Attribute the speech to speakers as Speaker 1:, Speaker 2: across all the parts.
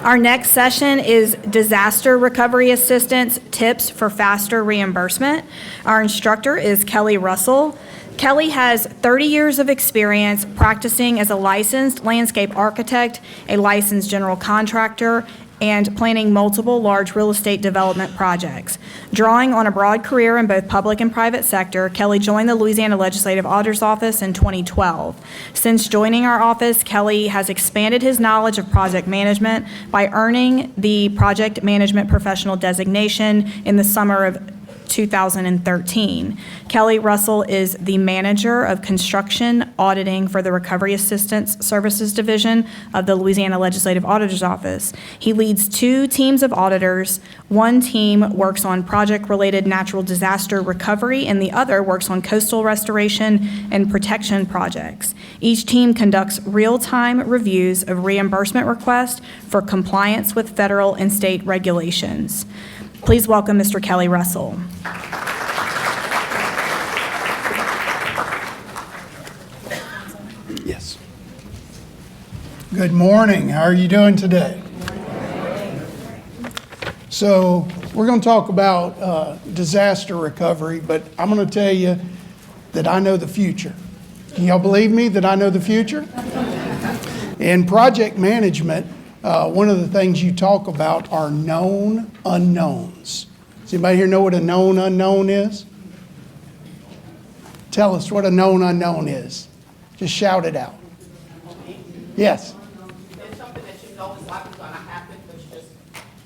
Speaker 1: Our next session is Disaster Recovery Assistance Tips for Faster Reimbursement. Our instructor is Kelly Russell. Kelly has 30 years of experience practicing as a licensed landscape architect, a licensed general contractor, and planning multiple large real estate development projects. Drawing on a broad career in both public and private sector, Kelly joined the Louisiana Legislative Auditor's Office in 2012. Since joining our office, Kelly has expanded his knowledge of project management by earning the Project Management Professional designation in the summer of 2013. Kelly Russell is the manager of construction auditing for the Recovery Assistance Services Division of the Louisiana Legislative Auditor's Office. He leads 2 teams of auditors. One team works on project-related natural disaster recovery, and the other works on coastal restoration and protection projects. Each team conducts real-time reviews of reimbursement requests for compliance with federal and state regulations. Please welcome Mr. Kelly Russell.
Speaker 2: Yes. Good morning. How are you doing today? So we're going to talk about disaster recovery, but I'm going to tell you that I know the future. Can y'all believe me that I know the future? In project management, one of the things you talk about are known unknowns. Does anybody here know what a known unknown is? Tell us what a known unknown is. Just shout it out. Yes?
Speaker 3: It's something that you know is likely going to happen, but you just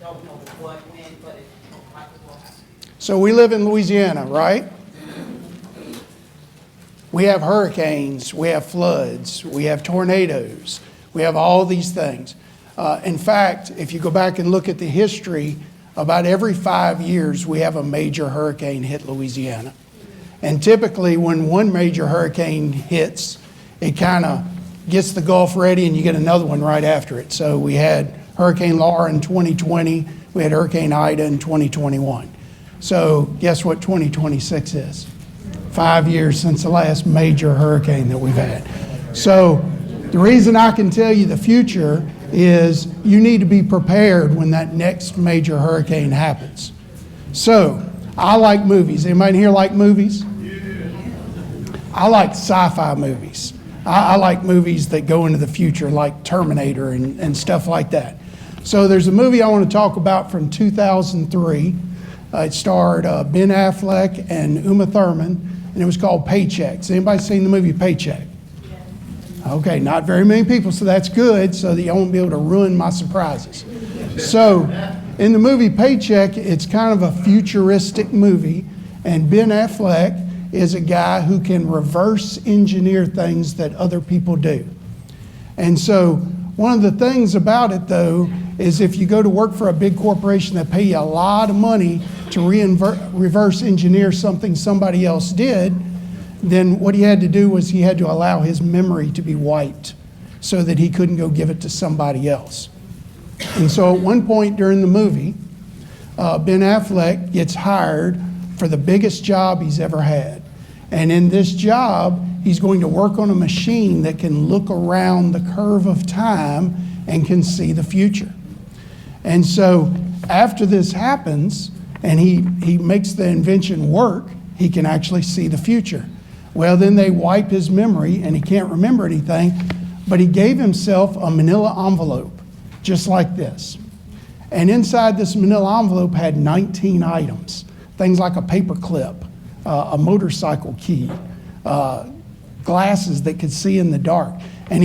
Speaker 3: don't know what, when, but it's likely will happen.
Speaker 2: So we live in Louisiana, right? We have hurricanes, we have floods, we have tornadoes, we have all these things. In fact, if you go back and look at the history, about every 5 years we have a major hurricane hit Louisiana. And typically when one major hurricane hits, it kind of gets the Gulf ready and you get another one right after it. So we had Hurricane Laura in 2020, we had Hurricane Ida in 2021. So guess what 2026 is? 5 years since the last major hurricane that we've had. So the reason I can tell you the future is you need to be prepared when that next major hurricane happens. So, I like movies. Anybody here like movies? I like sci-fi movies. I like movies that go into the future like Terminator and stuff like that. So there's a movie I want to talk about from 2003. It starred Ben Affleck and Uma Thurman, and it was called Paychecks. Anybody seen the movie Paycheck? Okay, not very many people, so that's good, so that you won't be able to ruin my surprises. So, in the movie Paycheck, it's kind of a futuristic movie, and Ben Affleck is a guy who can reverse engineer things that other people do. And so, one of the things about it, though, is if you go to work for a big corporation that pay you a lot of money to reverse engineer something somebody else did, then what he had to do was he had to allow his memory to be wiped so that he couldn't go give it to somebody else. And so at one point during the movie, Ben Affleck gets hired for the biggest job he's ever had. And in this job, he's going to work on a machine that can look around the curve of time and can see the future. And so after this happens, and he makes the invention work, he can actually see the future. Well, then they wipe his memory and he can't remember anything, but he gave himself a manila envelope, just like this. And inside this manila envelope had 19 items, things like a paper clip, a motorcycle key, glasses that could see in the dark. And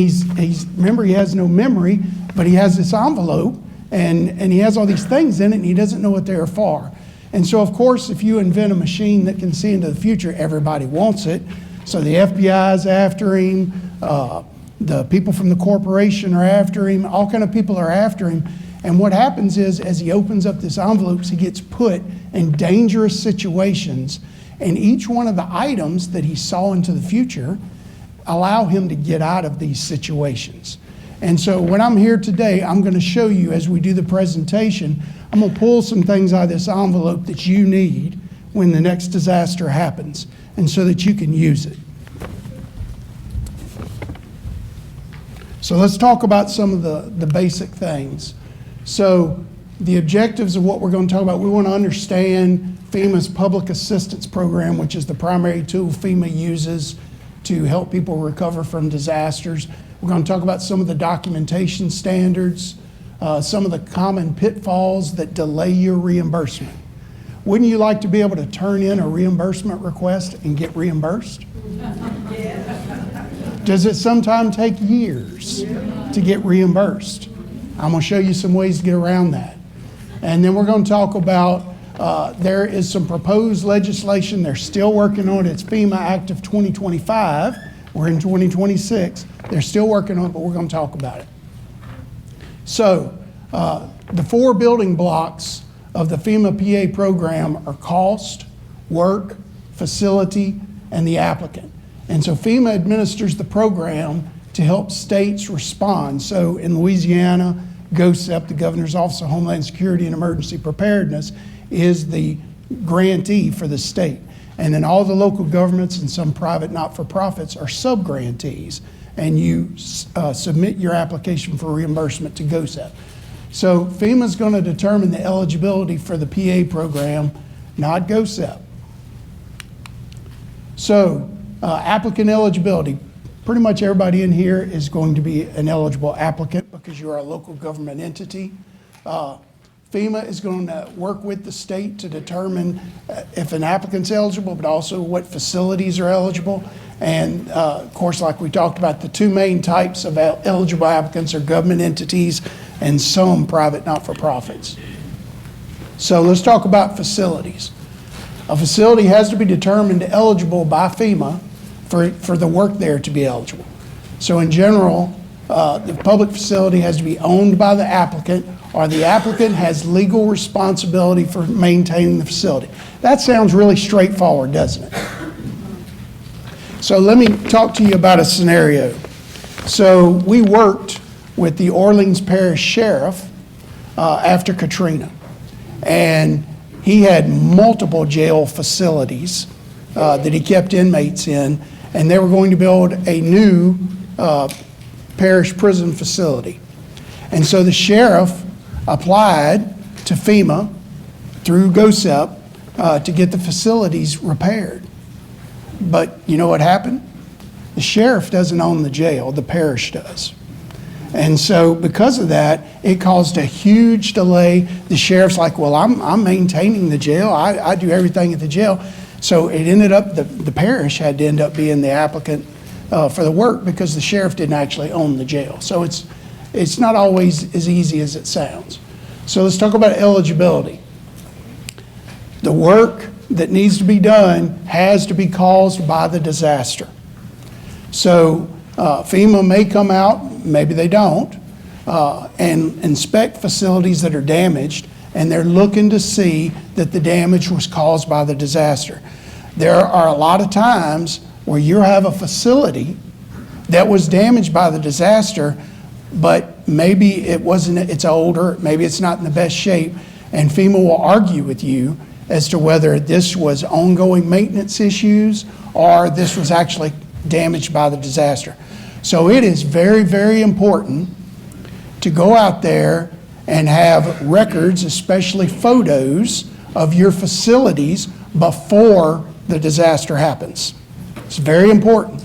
Speaker 2: remember, he has no memory, but he has this envelope and he has all these things in it and he doesn't know what they're for. And so, of course, if you invent a machine that can see into the future, everybody wants it. So the FBI's after him, the people from the corporation are after him, all kind of people are after him. And what happens is, as he opens up this envelopes, he gets put in dangerous situations. And each one of the items that he saw into the future allow him to get out of these situations. And so when I'm here today, I'm going to show you, as we do the presentation, I'm going to pull some things out of this envelope that you need when the next disaster happens, and so that you can use it. So let's talk about some of the basic things. So the objectives of what we're going to talk about, we want to understand FEMA's Public Assistance Program, which is the primary tool FEMA uses to help people recover from disasters. We're going to talk about some of the documentation standards, some of the common pitfalls that delay your reimbursement. Wouldn't you like to be able to turn in a reimbursement request and get reimbursed? Does it sometimes take years to get reimbursed? I'm going to show you some ways to get around that. And then we're going to talk about there is some proposed legislation. They're still working on it. It's FEMA Act of 2025. We're in 2026. They're still working on it, but we're going to talk about it. So the 4 building blocks of the FEMA PA program are cost, work, facility, and the applicant. And so FEMA administers the program to help states respond. So in Louisiana, GOSEP, the Governor's Office of Homeland Security and Emergency Preparedness, is the grantee for the state. And then all the local governments and some private not-for-profits are sub-grantees. And you submit your application for reimbursement to GOSEP. So FEMA's going to determine the eligibility for the PA program, not GOSEP. So applicant eligibility. Pretty much everybody in here is going to be an eligible applicant because you're a local government entity. FEMA is going to work with the state to determine if an applicant's eligible, but also what facilities are eligible. And of course, like we talked about, the 2 main types of eligible applicants are government entities and some private not-for-profits. So let's talk about facilities. A facility has to be determined eligible by FEMA for the work there to be eligible. So in general, the public facility has to be owned by the applicant, or the applicant has legal responsibility for maintaining the facility. That sounds really straightforward, doesn't it? So let me talk to you about a scenario. So we worked with the Orleans Parish Sheriff after Katrina, and he had multiple jail facilities that he kept inmates in, and they were going to build a new parish prison facility. And so the sheriff applied to FEMA through GOSEP to get the facilities repaired. But you know what happened? The sheriff doesn't own the jail, the parish does. And so because of that, it caused a huge delay. The sheriff's like, well, I'm maintaining the jail. I do everything at the jail. So it ended up, the parish had to end up being the applicant for the work because the sheriff didn't actually own the jail. So it's not always as easy as it sounds. So let's talk about eligibility. The work that needs to be done has to be caused by the disaster. So FEMA may come out, maybe they don't, and inspect facilities that are damaged, and they're looking to see that the damage was caused by the disaster. There are a lot of times where you have a facility that was damaged by the disaster, but maybe it's older, maybe it's not in the best shape, and FEMA will argue with you as to whether this was ongoing maintenance issues or this was actually damaged by the disaster. So it is very, very important to go out there and have records, especially photos, of your facilities before the disaster happens. It's very important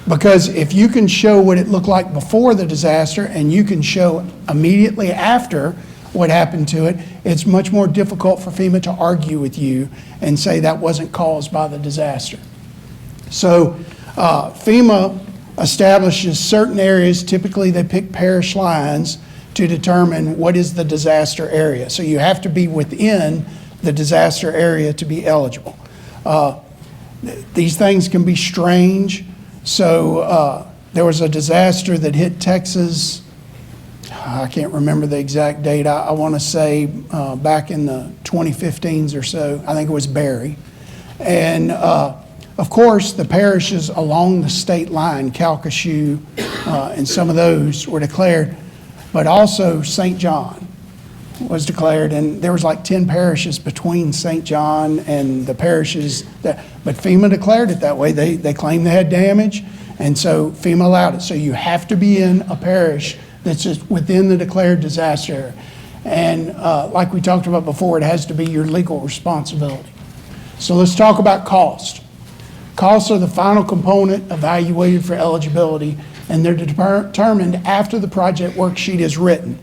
Speaker 2: because if you can show what it looked like before the disaster and you can show immediately after what happened to it, it's much more difficult for FEMA to argue with you and say that wasn't caused by the disaster. So FEMA establishes certain areas. Typically they pick parish lines to determine what is the disaster area. So you have to be within the disaster area to be eligible. These things can be strange. So there was a disaster that hit Texas. I can't remember the exact date. I want to say back in the 2015s or so. I think it was Barry. And of course, the parishes along the state line, Calcasieu, and some of those were declared, but also St. John was declared, and there was like 10 parishes between St. John and the parishes, but FEMA declared it that way. They claimed they had damage, and so FEMA allowed it. So you have to be in a parish that's just within the declared disaster area. And like we talked about before, it has to be your legal responsibility. So let's talk about cost. Costs are the final component evaluated for eligibility, and they're determined after the project worksheet is written.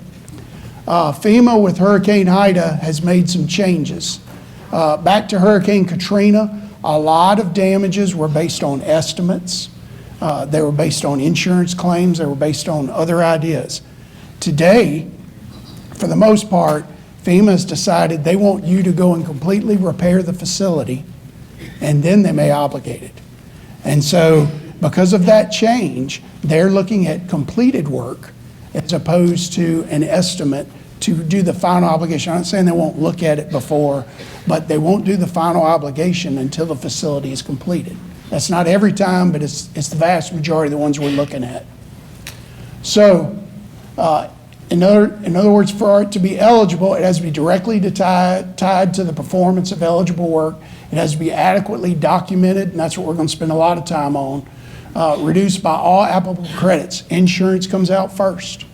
Speaker 2: FEMA with Hurricane Ida has made some changes. Back to Hurricane Katrina, a lot of damages were based on estimates. They were based on insurance claims. They were based on other ideas. Today, for the most part, FEMA has decided they want you to go and completely repair the facility, and then they may obligate it. And so because of that change, they're looking at completed work as opposed to an estimate to do the final obligation. I'm not saying they won't look at it before, but they won't do the final obligation until the facility is completed. That's not every time, but it's the vast majority of the ones we're looking at. So in other words, for it to be eligible, it has to be directly tied to the performance of eligible work. It has to be adequately documented, and that's what we're going to spend a lot of time on. Reduced by all applicable credits. Insurance comes out first.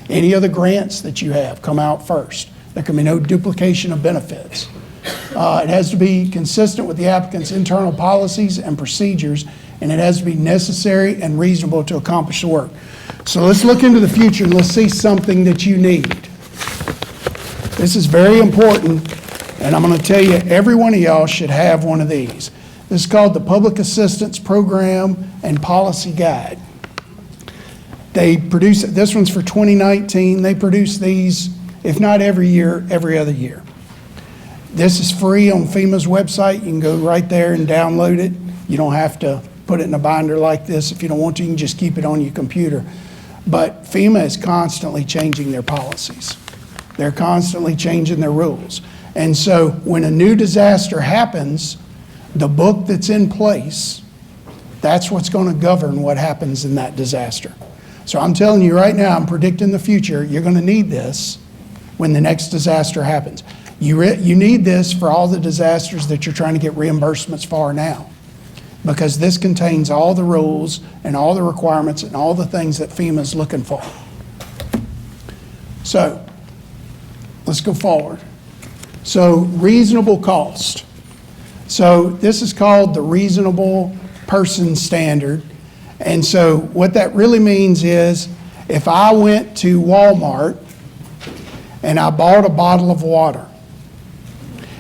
Speaker 2: Any other grants that you have come out first. There can be no duplication of benefits. It has to be consistent with the applicant's internal policies and procedures, and it has to be necessary and reasonable to accomplish the work. So let's look into the future and let's see something that you need. This is very important, and I'm going to tell you, every one of y'all should have one of these. This is called the Public Assistance Program and Policy Guide. They produce, this one's for 2019. They produce these, if not every year, every other year. This is free on FEMA's website. You can go right there and download it. You don't have to put it in a binder like this. If you don't want to, you can just keep it on your computer. But FEMA is constantly changing their policies. They're constantly changing their rules. And so when a new disaster happens, the book that's in place, that's what's going to govern what happens in that disaster. So I'm telling you right now, I'm predicting the future, you're going to need this when the next disaster happens. You need this for all the disasters that you're trying to get reimbursements for now, because this contains all the rules and all the requirements and all the things that FEMA is looking for. So let's go forward. So reasonable cost. So this is called the reasonable person standard. And so what that really means is if I went to Walmart and I bought a bottle of water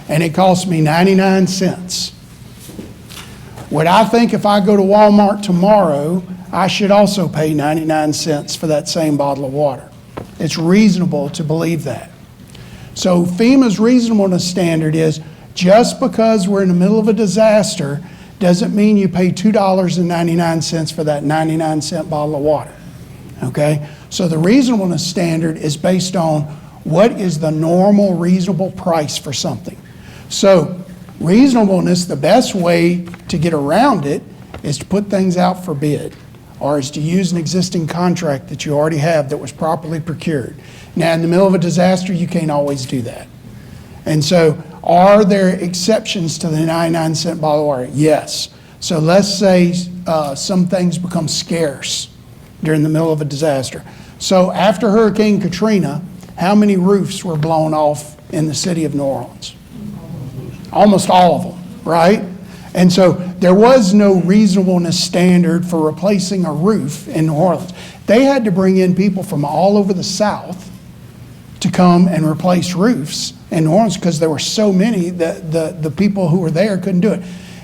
Speaker 2: and it cost me 99 cents, would I think if I go to Walmart tomorrow, I should also pay 99 cents for that same bottle of water? It's reasonable to believe that. So FEMA's reasonableness standard is just because we're in the middle of a disaster doesn't mean you pay $2.99 for that 99-cent bottle of water, okay? So the reasonableness standard is based on what is the normal reasonable price for something. So reasonableness, the best way to get around it is to put things out for bid, or is to use an existing contract that you already have that was properly procured. Now, in the middle of a disaster, you can't always do that. And so are there exceptions to the 99-cent bottle of water? Yes. So let's say some things become scarce during the middle of a disaster. So after Hurricane Katrina, how many roofs were blown off in the city of New Orleans? Almost all of them, right? And so there was no reasonableness standard for replacing a roof in New Orleans. They had to bring in people from all over the South to come and replace roofs in New Orleans because there were so many that the people who were there couldn't do it.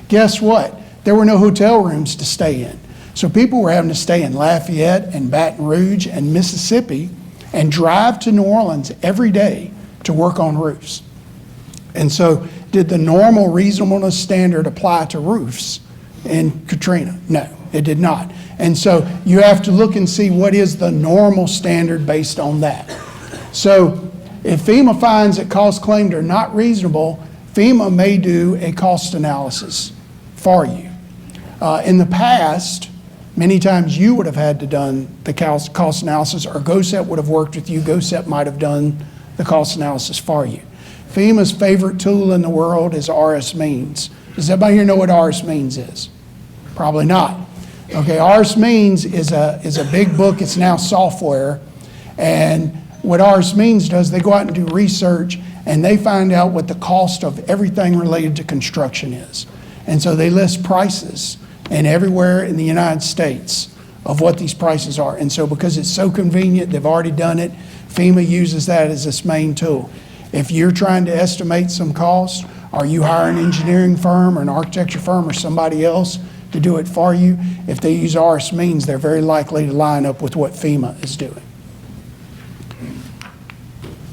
Speaker 2: Guess what? There were no hotel rooms to stay in. So people were having to stay in Lafayette and Baton Rouge and Mississippi and drive to New Orleans every day to work on roofs. And so did the normal reasonableness standard apply to roofs in Katrina? No, it did not. And so you have to look and see what is the normal standard based on that. So if FEMA finds that costs claimed are not reasonable, FEMA may do a cost analysis for you. In the past, many times you would have had to done the cost analysis, or GOSEP would have worked with you. GOSEP might have done the cost analysis for you. FEMA's favorite tool in the world is RS Means. Does everybody here know what RS Means is? Probably not. Okay, RS Means is a big book. It's now software. And what RS Means does, they go out and do research, and they find out what the cost of everything related to construction is. And so they list prices and everywhere in the United States of what these prices are. And so because it's so convenient, they've already done it, FEMA uses that as its main tool. If you're trying to estimate some cost, or you hire an engineering firm or an architecture firm or somebody else to do it for you, if they use RS Means, they're very likely to line up with what FEMA is doing.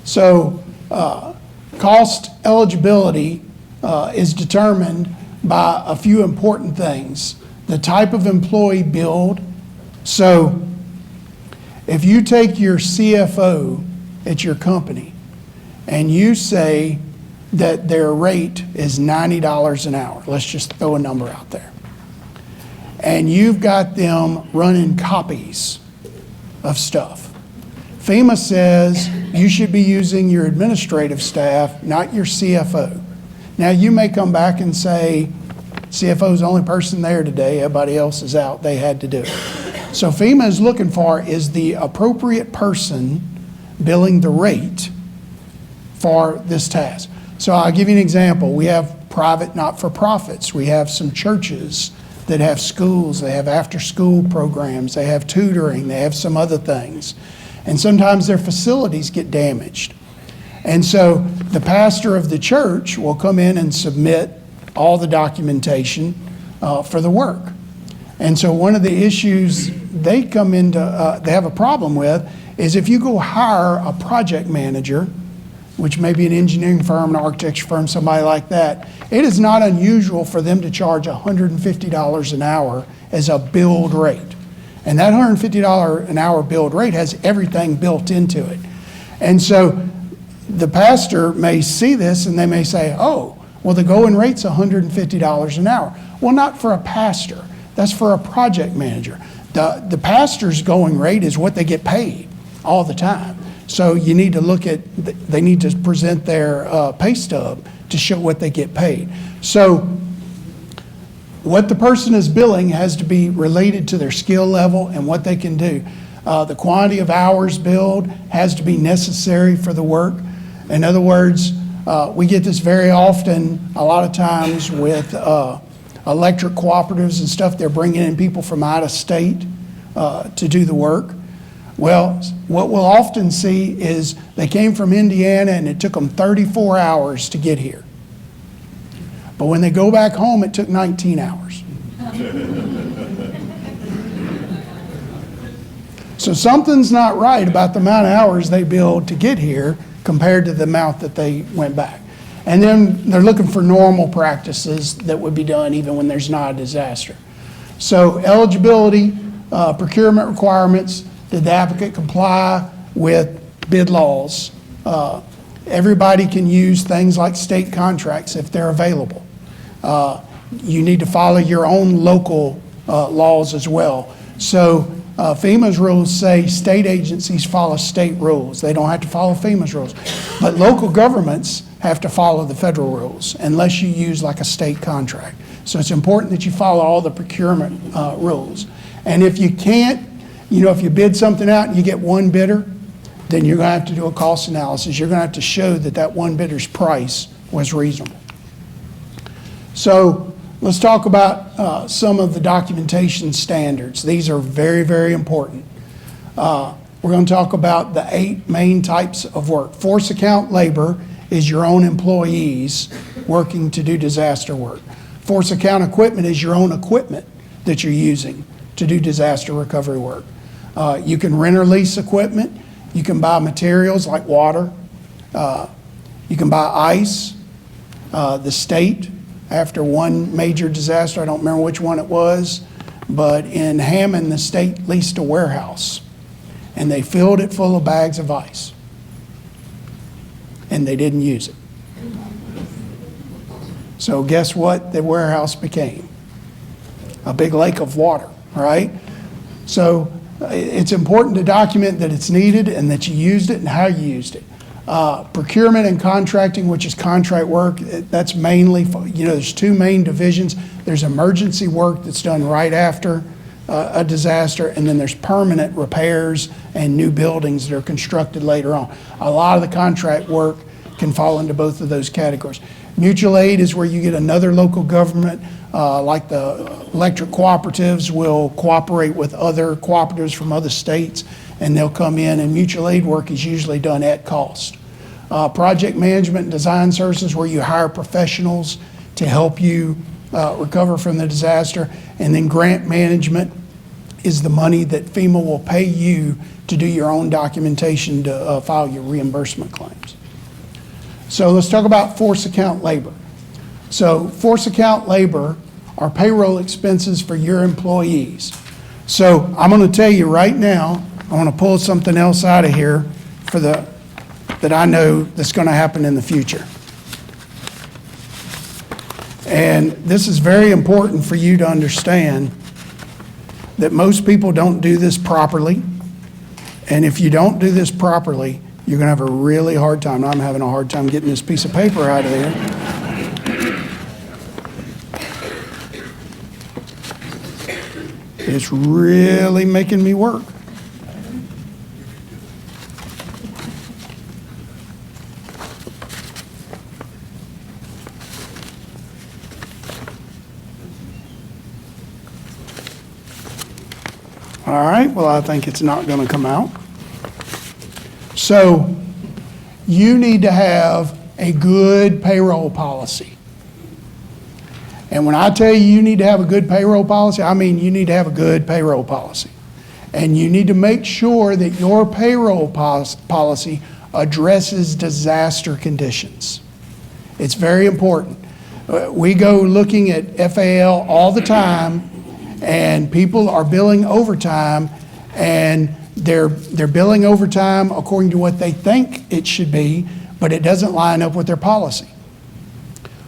Speaker 2: So cost eligibility is determined by a few important things. The type of employee billed. So if you take your CFO at your company and you say that their rate is $90 an hour, let's just throw a number out there, and you've got them running copies of stuff, FEMA says you should be using your administrative staff, not your CFO. Now, you may come back and say, CFO is the only person there today, everybody else is out, they had to do it. So FEMA is looking for is the appropriate person billing the rate for this task. So I'll give you an example. We have private not-for-profits. We have some churches that have schools, they have after-school programs, they have tutoring, they have some other things. And sometimes their facilities get damaged. And so the pastor of the church will come in and submit all the documentation for the work. And so one of the issues they come into, they have a problem with is if you go hire a project manager, which may be an engineering firm, an architecture firm, somebody like that, it is not unusual for them to charge $150 an hour as a billed rate. And that $150 an hour billed rate has everything built into it. And so the pastor may see this and they may say, oh, well, the going rate's $150 an hour. Well, not for a pastor. That's for a project manager. The pastor's going rate is what they get paid all the time. So you need to look at, they need to present their pay stub to show what they get paid. So what the person is billing has to be related to their skill level and what they can do. The quantity of hours billed has to be necessary for the work. In other words, we get this very often, a lot of times with electric cooperatives and stuff, they're bringing in people from out of state to do the work. Well, what we'll often see is they came from Indiana and it took them 34 hours to get here. But when they go back home, it took 19 hours. So something's not right about the amount of hours they billed to get here compared to the amount that they went back. And then they're looking for normal practices that would be done even when there's not a disaster. So eligibility, procurement requirements, did the applicant comply with bid laws? Everybody can use things like state contracts if they're available. You need to follow your own local laws as well. So FEMA's rules say state agencies follow state rules. They don't have to follow FEMA's rules. But local governments have to follow the federal rules unless you use like a state contract. So it's important that you follow all the procurement rules. And if you can't, if you bid something out and you get one bidder, then you're going to have to do a cost analysis. You're going to have to show that that one bidder's price was reasonable. So let's talk about some of the documentation standards. These are very, very important. We're going to talk about the 8 main types of work. Force account labor is your own employees working to do disaster work. Force account equipment is your own equipment that you're using to do disaster recovery work. You can rent or lease equipment. You can buy materials like water. You can buy ice. The state, after one major disaster, I don't remember which one it was, but in Hammond, the state leased a warehouse, and they filled it full of bags of ice, and they didn't use it. So guess what the warehouse became? A big lake of water, right? So it's important to document that it's needed and that you used it and how you used it. Procurement and contracting, which is contract work, that's mainly, there's 2 main divisions. There's emergency work that's done right after a disaster, and then there's permanent repairs and new buildings that are constructed later on. A lot of the contract work can fall into both of those categories. Mutual aid is where you get another local government, like the electric cooperatives will cooperate with other cooperatives from other states, and they'll come in, and mutual aid work is usually done at cost. Project management and design services, where you hire professionals to help you recover from the disaster. And then grant management is the money that FEMA will pay you to do your own documentation to file your reimbursement claims. So let's talk about force account labor. So force account labor are payroll expenses for your employees. So I'm going to tell you right now, I want to pull something else out of here that I know that's going to happen in the future. And this is very important for you to understand that most people don't do this properly. And if you don't do this properly, you're going to have a really hard time. I'm having a hard time getting this piece of paper out of there. It's really making me work. All right, well, I think it's not going to come out. So you need to have a good payroll policy. And when I tell you need to have a good payroll policy, I mean you need to have a good payroll policy. And you need to make sure that your payroll policy addresses disaster conditions. It's very important. We go looking at FAL all the time, and people are billing overtime, and they're billing overtime according to what they think it should be, but it doesn't line up with their policy.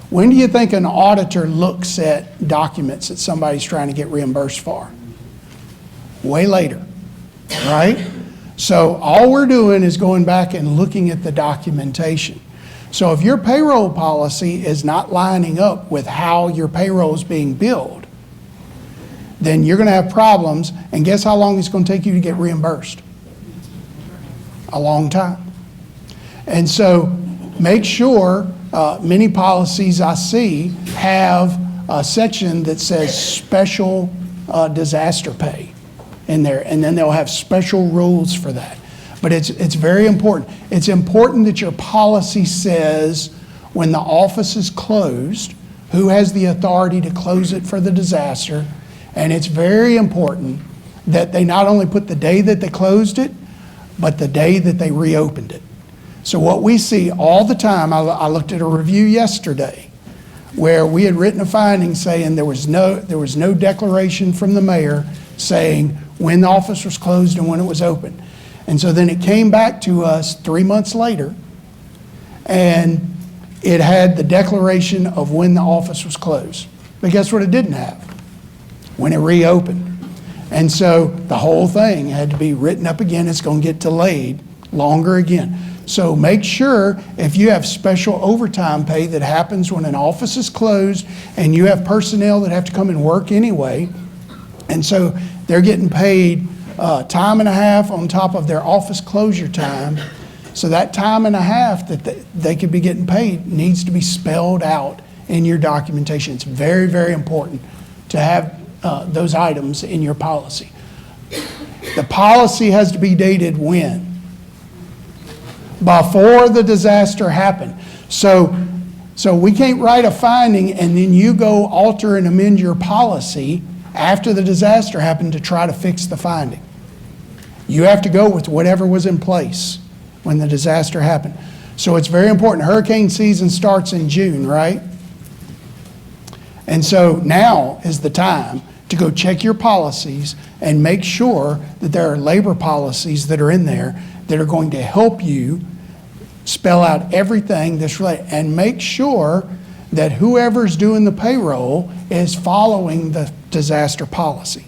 Speaker 2: When do you think an auditor looks at documents that somebody's trying to get reimbursed for? Way later, right? So all we're doing is going back and looking at the documentation. So if your payroll policy is not lining up with how your payroll is being billed, then you're going to have problems, and guess how long it's going to take you to get reimbursed? A long time. And so make sure, many policies I see have a section that says special disaster pay in there, and then they'll have special rules for that. But it's very important. It's important that your policy says when the office is closed, who has the authority to close it for the disaster. And it's very important that they not only put the day that they closed it, but the day that they reopened it. So what we see all the time, I looked at a review yesterday where we had written a finding saying there was no declaration from the mayor saying when the office was closed and when it was open. And so then it came back to us 3 months later, and it had the declaration of when the office was closed. But guess what it didn't have? When it reopened. And so the whole thing had to be written up again. It's going to get delayed longer again. So make sure if you have special overtime pay that happens when an office is closed and you have personnel that have to come and work anyway, and so they're getting paid time and a half on top of their office closure time. So that time and a half that they could be getting paid needs to be spelled out in your documentation. It's very, very important to have those items in your policy. The policy has to be dated when? Before the disaster happened. So we can't write a finding and then you go alter and amend your policy after the disaster happened to try to fix the finding. You have to go with whatever was in place when the disaster happened. So it's very important. Hurricane season starts in June, right? And so now is the time to go check your policies and make sure that there are labor policies that are in there that are going to help you spell out everything that's related, and make sure that whoever's doing the payroll is following the disaster policy.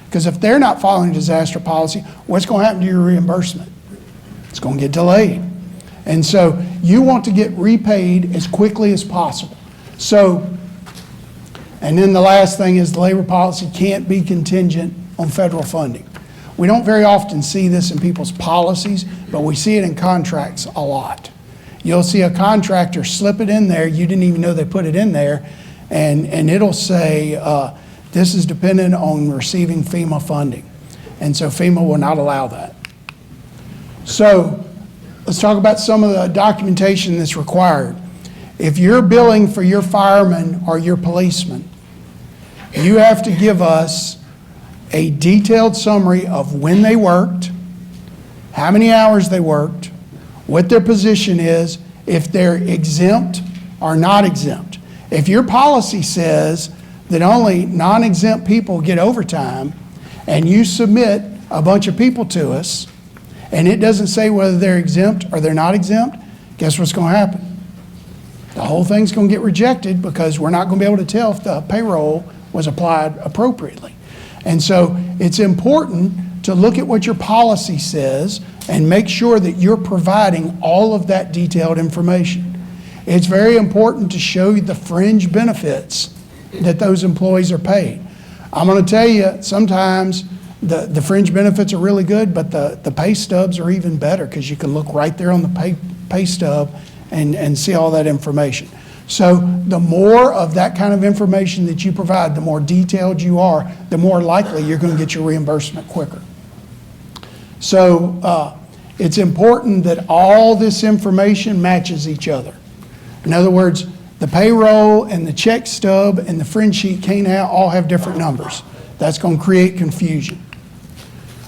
Speaker 2: Because if they're not following disaster policy, what's going to happen to your reimbursement? It's going to get delayed. And so you want to get repaid as quickly as possible. So, and then the last thing is the labor policy can't be contingent on federal funding. We don't very often see this in people's policies, but we see it in contracts a lot. You'll see a contractor slip it in there, you didn't even know they put it in there, and it'll say, this is dependent on receiving FEMA funding. And so FEMA will not allow that. So let's talk about some of the documentation that's required. If you're billing for your firemen or your policemen, you have to give us a detailed summary of when they worked, how many hours they worked, what their position is, if they're exempt or not exempt. If your policy says that only non-exempt people get overtime, and you submit a bunch of people to us, and it doesn't say whether they're exempt or they're not exempt, guess what's going to happen? The whole thing's going to get rejected because we're not going to be able to tell if the payroll was applied appropriately. And so it's important to look at what your policy says and make sure that you're providing all of that detailed information. It's very important to show you the fringe benefits that those employees are paid. I'm going to tell you, sometimes the fringe benefits are really good, but the pay stubs are even better because you can look right there on the pay stub and see all that information. So the more of that kind of information that you provide, the more detailed you are, the more likely you're going to get your reimbursement quicker. So it's important that all this information matches each other. In other words, the payroll and the check stub and the fringe sheet can't all have different numbers. That's going to create confusion.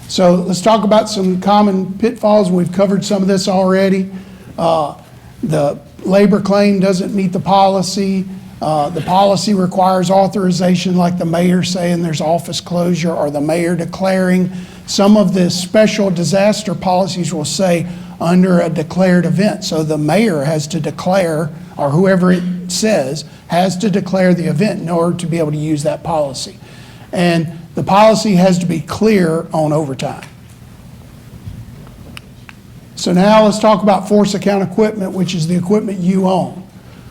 Speaker 2: So let's talk about some common pitfalls. We've covered some of this already. The labor claim doesn't meet the policy. The policy requires authorization, like the mayor saying there's office closure or the mayor declaring. Some of the special disaster policies will say under a declared event. So the mayor has to declare, or whoever it says, has to declare the event in order to be able to use that policy. And the policy has to be clear on overtime. So now let's talk about force account equipment, which is the equipment you own.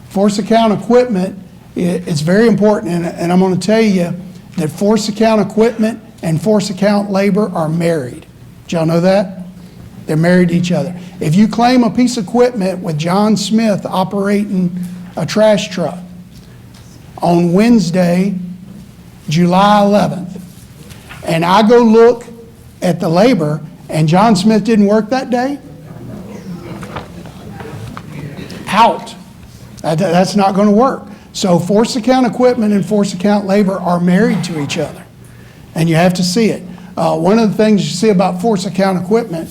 Speaker 2: Force account equipment, it's very important, and I'm going to tell you that force account equipment and force account labor are married. Did y'all know that? They're married to each other. If you claim a piece of equipment with John Smith operating a trash truck on Wednesday, July 11th, and I go look at the labor and John Smith didn't work that day, out. That's not going to work. So force account equipment and force account labor are married to each other, and you have to see it. One of the things you see about force account equipment,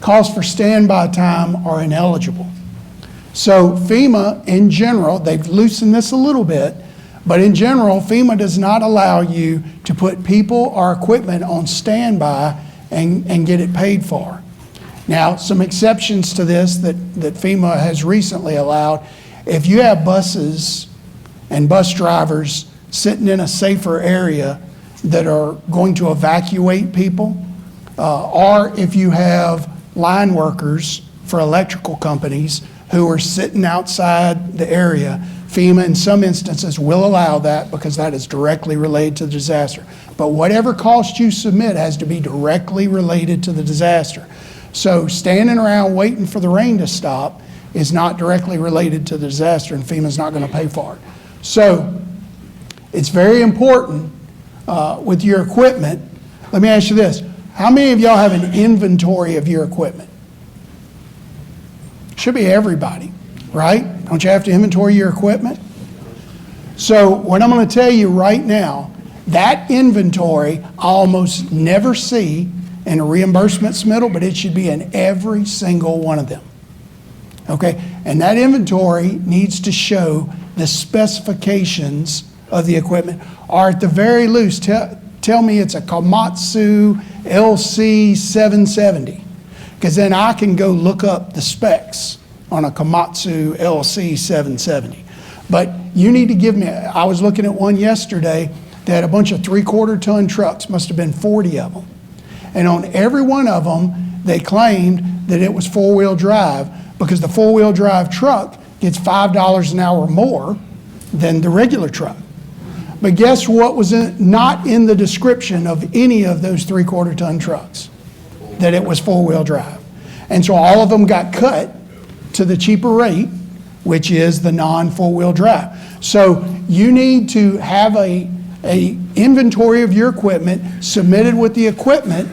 Speaker 2: costs for standby time are ineligible. So FEMA, in general, they've loosened this a little bit, but in general, FEMA does not allow you to put people or equipment on standby and get it paid for. Now, some exceptions to this that FEMA has recently allowed, if you have buses and bus drivers sitting in a safer area that are going to evacuate people, or if you have line workers for electrical companies who are sitting outside the area, FEMA in some instances will allow that because that is directly related to the disaster. But whatever cost you submit has to be directly related to the disaster. So standing around waiting for the rain to stop is not directly related to the disaster, and FEMA's not going to pay for it. So it's very important with your equipment. Let me ask you this. How many of y'all have an inventory of your equipment? Should be everybody, right? Don't you have to inventory your equipment? So what I'm going to tell you right now, that inventory I almost never see in a reimbursement submittal, but it should be in every single one of them. Okay? And that inventory needs to show the specifications of the equipment, or at the very least, tell me it's a Komatsu LC 770, because then I can go look up the specs on a Komatsu LC 770. But you need to give me, I was looking at one yesterday that had a bunch of 3/4 ton trucks, must have been 40 of them. And on every one of them, they claimed that it was 4-wheel drive, because the 4-wheel drive truck gets $5 an hour more than the regular truck. But guess what was not in the description of any of those 3/4 ton trucks? That it was 4-wheel drive. And so all of them got cut to the cheaper rate, which is the non-4-wheel drive. So you need to have a inventory of your equipment submitted with the equipment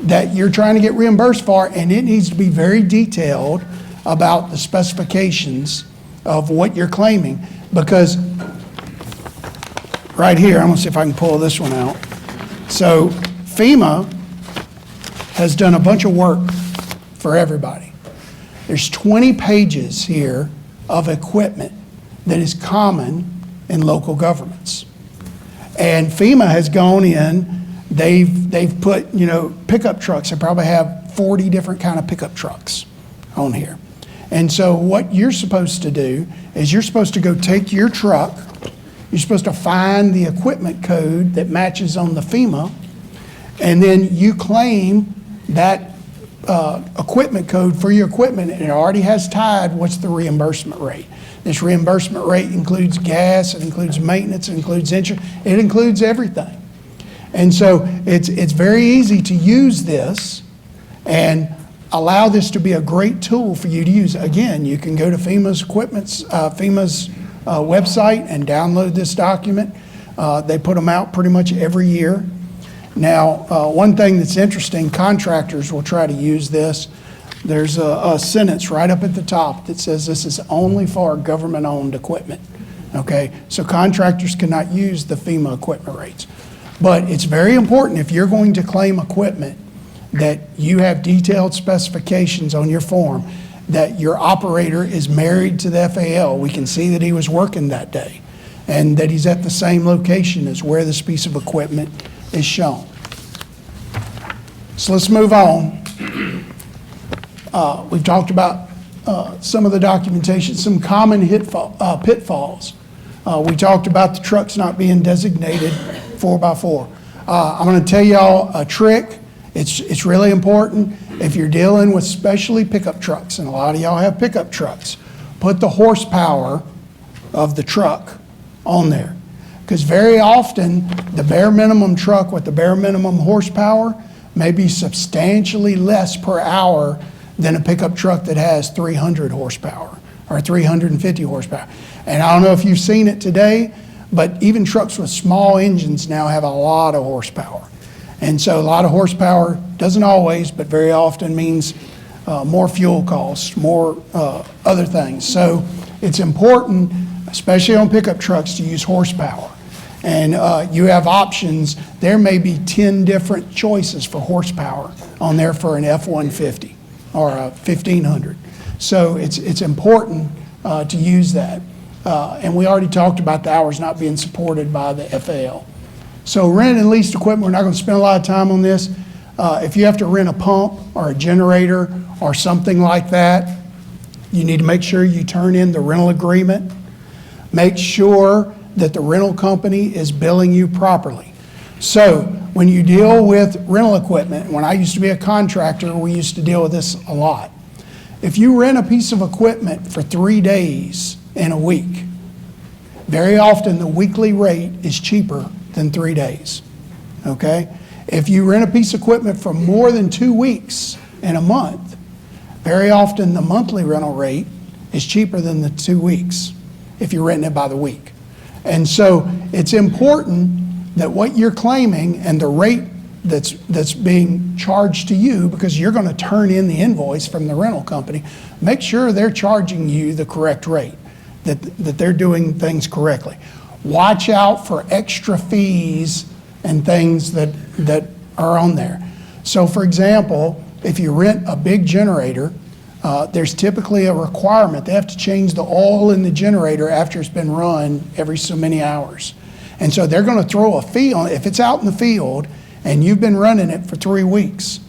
Speaker 2: that you're trying to get reimbursed for, and it needs to be very detailed about the specifications of what you're claiming. Because right here, I'm gonna see if I can pull this one out. So FEMA has done a bunch of work for everybody. There's 20 pages here of equipment that is common in local governments. And FEMA has gone in, they've put, pickup trucks. They probably have 40 different kind of pickup trucks on here. And so what you're supposed to do is you're supposed to go take your truck, you're supposed to find the equipment code that matches on the FEMA, and then you claim that equipment code for your equipment, and it already has tied what's the reimbursement rate. This reimbursement rate includes gas, it includes maintenance, it includes insurance, it includes everything. And so it's very easy to use this and allow this to be a great tool for you to use. Again, you can go to FEMA's website and download this document. They put them out pretty much every year. Now, one thing that's interesting, contractors will try to use this. There's a sentence right up at the top that says this is only for government-owned equipment, okay? So contractors cannot use the FEMA equipment rates. But it's very important if you're going to claim equipment that you have detailed specifications on your form, that your operator is married to the FAL. We can see that he was working that day and that he's at the same location as where this piece of equipment is shown. So let's move on. We've talked about some of the documentation, some common pitfalls. We talked about the trucks not being designated 4x4. I'm going to tell y'all a trick. It's really important. If you're dealing with specialty pickup trucks, and a lot of y'all have pickup trucks, put the horsepower of the truck on there. Because very often, the bare minimum truck with the bare minimum horsepower may be substantially less per hour than a pickup truck that has 300 horsepower or 350 horsepower. And I don't know if you've seen it today, but even trucks with small engines now have a lot of horsepower. And so a lot of horsepower doesn't always, but very often means more fuel costs, more other things. So it's important, especially on pickup trucks, to use horsepower. And you have options. There may be 10 different choices for horsepower on there for an F-150 or a 1500. So it's important to use that. And we already talked about the hours not being supported by the FAL. So rent and leased equipment, we're not going to spend a lot of time on this. If you have to rent a pump or a generator or something like that, you need to make sure you turn in the rental agreement. Make sure that the rental company is billing you properly. So when you deal with rental equipment, when I used to be a contractor, we used to deal with this a lot. If you rent a piece of equipment for 3 days in a week, very often the weekly rate is cheaper than 3 days, okay? If you rent a piece of equipment for more than 2 weeks in a month, very often the monthly rental rate is cheaper than the 2 weeks if you're renting it by the week. And so it's important that what you're claiming and the rate that's being charged to you, because you're going to turn in the invoice from the rental company, make sure they're charging you the correct rate, that they're doing things correctly. Watch out for extra fees and things that are on there. So for example, if you rent a big generator, there's typically a requirement. They have to change the oil in the generator after it's been run every so many hours. And so they're going to throw a fee on it. If it's out in the field and you've been running it for 3 weeks,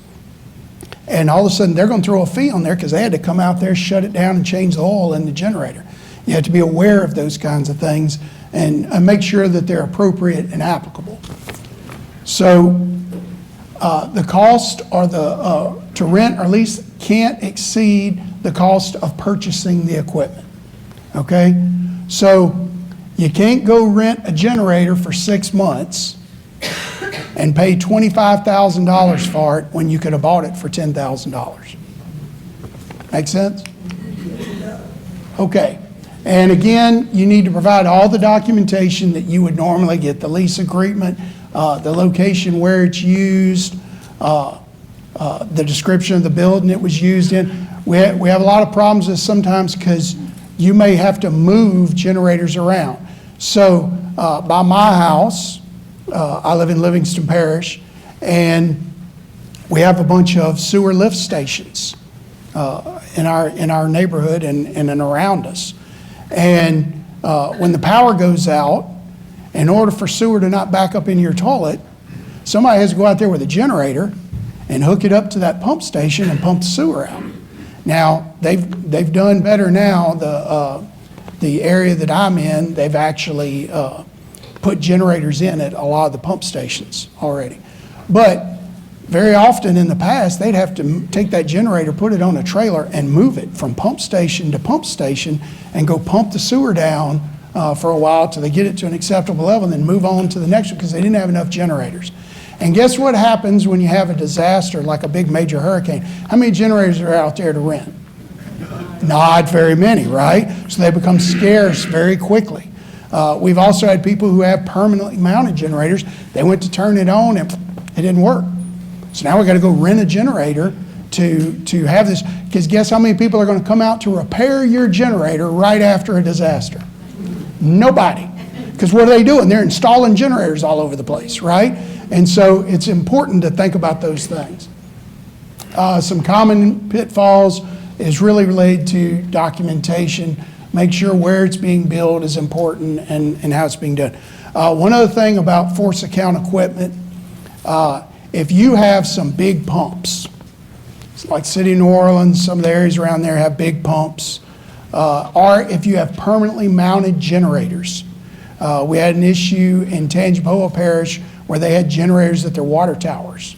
Speaker 2: and all of a sudden they're going to throw a fee on there because they had to come out there, shut it down, and change the oil in the generator. You have to be aware of those kinds of things and make sure that they're appropriate and applicable. So the cost or to rent or lease can't exceed the cost of purchasing the equipment, okay? So You can't go rent a generator for 6 months and pay $25,000 for it when you could have bought it for $10,000. Make sense? Okay. And again, you need to provide all the documentation that you would normally get, the lease agreement, the location where it's used, the description of the building it was used in. We have a lot of problems with sometimes because you may have to move generators around. So by my house, I live in Livingston Parish, and we have a bunch of sewer lift stations in our neighborhood and around us. And when the power goes out, in order for sewer to not back up in your toilet, somebody has to go out there with a generator and hook it up to that pump station and pump the sewer out. Now, they've done better now. The area that I'm in, they've actually put generators in at a lot of the pump stations already. But very often in the past, they'd have to take that generator, put it on a trailer, and move it from pump station to pump station and go pump the sewer down for a while till they get it to an acceptable level and then move on to the next one because they didn't have enough generators. And guess what happens when you have a disaster like a big major hurricane? How many generators are out there to rent? Not very many, right? So they become scarce very quickly. We've also had people who have permanently mounted generators. They went to turn it on and it didn't work. So now we got to go rent a generator to have this, because guess how many people are going to come out to repair your generator right after a disaster? Nobody. Because what are they doing? They're installing generators all over the place, right? And so it's important to think about those things. Some common pitfalls is really related to documentation. Make sure where it's being billed is important and how it's being done. One other thing about force account equipment, if you have some big pumps, like City of New Orleans, some of the areas around there have big pumps, or if you have permanently mounted generators. We had an issue in Tangipahoa Parish where they had generators at their water towers.